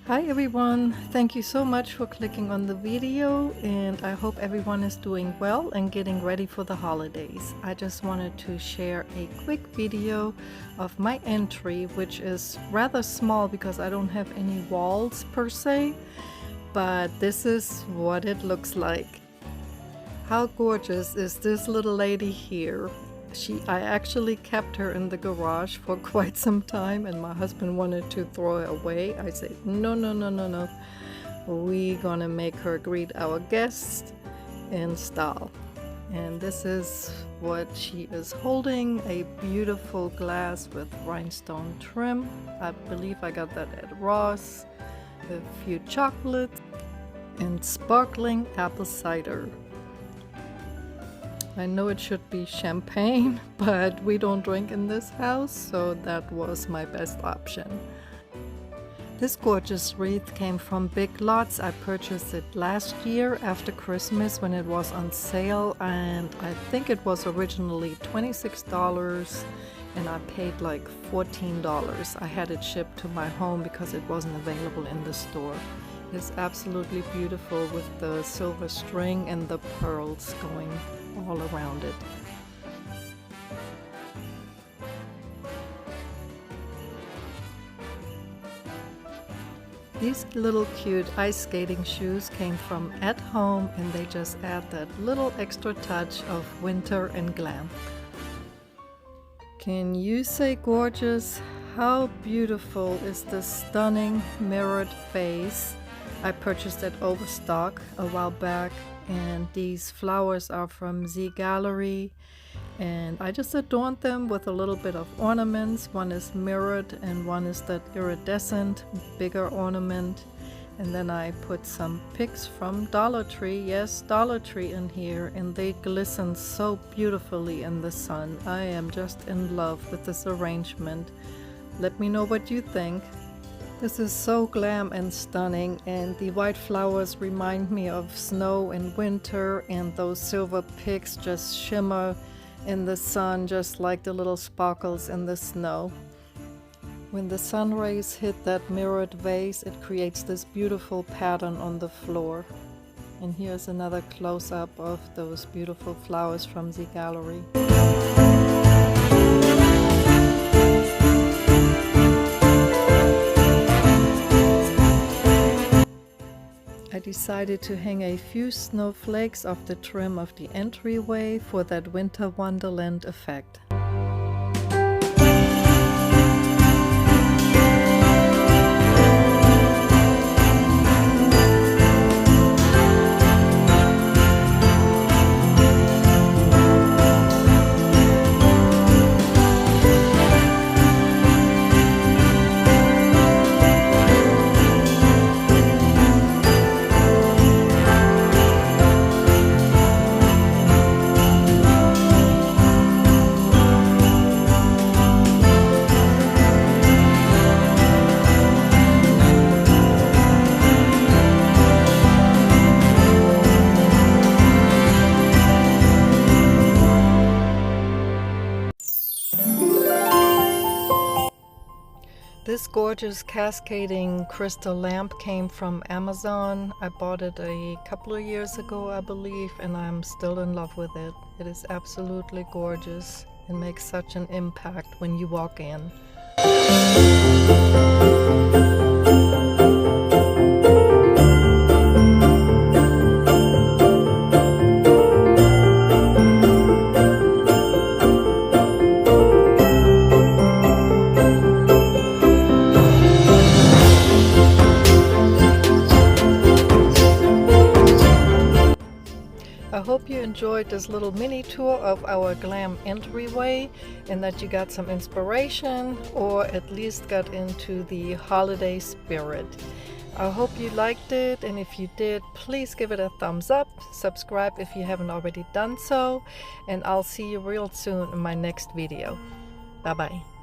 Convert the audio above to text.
Hi everyone, thank you so much for clicking on the video, and I hope everyone is doing well and getting ready for the holidays. I just wanted to share a quick video of my entry, which is rather small because I don't have any walls per se, but this is what it looks like. How gorgeous is this little lady here? I actually kept her in the garage for quite some time, and my husband wanted to throw her away. I said, no, we're gonna make her greet our guests in style. And this is what she is holding, a beautiful glass with rhinestone trim. I believe I got that at Ross. A few chocolates and sparkling apple cider. I know it should be champagne, but we don't drink in this house, so that was my best option. This gorgeous wreath came from Big Lots. I purchased it last year after Christmas when it was on sale, and I think it was originally $26 and I paid like $14. I had it shipped to my home because it wasn't available in the store. It's absolutely beautiful with the silver string and the pearls going all around it. These little cute ice skating shoes came from At Home, and they just add that little extra touch of winter and glam. Can you say gorgeous? How beautiful is this stunning mirrored vase? I purchased at Overstock a while back, and these flowers are from Z Gallery, and I just adorned them with a little bit of ornaments. One is mirrored and one is that iridescent bigger ornament, and then I put some picks from Dollar Tree, yes, Dollar Tree, in here, and they glisten so beautifully in the sun. I am just in love with this arrangement. Let me know what you think. This is so glam and stunning, and the white flowers remind me of snow in winter, and those silver picks just shimmer in the sun just like the little sparkles in the snow. When the sun rays hit that mirrored vase, it creates this beautiful pattern on the floor. And here's another close-up of those beautiful flowers from the gallery. I decided to hang a few snowflakes off the trim of the entryway for that winter wonderland effect. This gorgeous cascading crystal lamp came from Amazon. I bought it a couple of years ago, I believe, and I'm still in love with it. It is absolutely gorgeous and makes such an impact when you walk in. I hope you enjoyed this little mini tour of our glam entryway, and that you got some inspiration or at least got into the holiday spirit. I hope you liked it, and if you did, please give it a thumbs up, subscribe if you haven't already done so, and I'll see you real soon in my next video. Bye bye.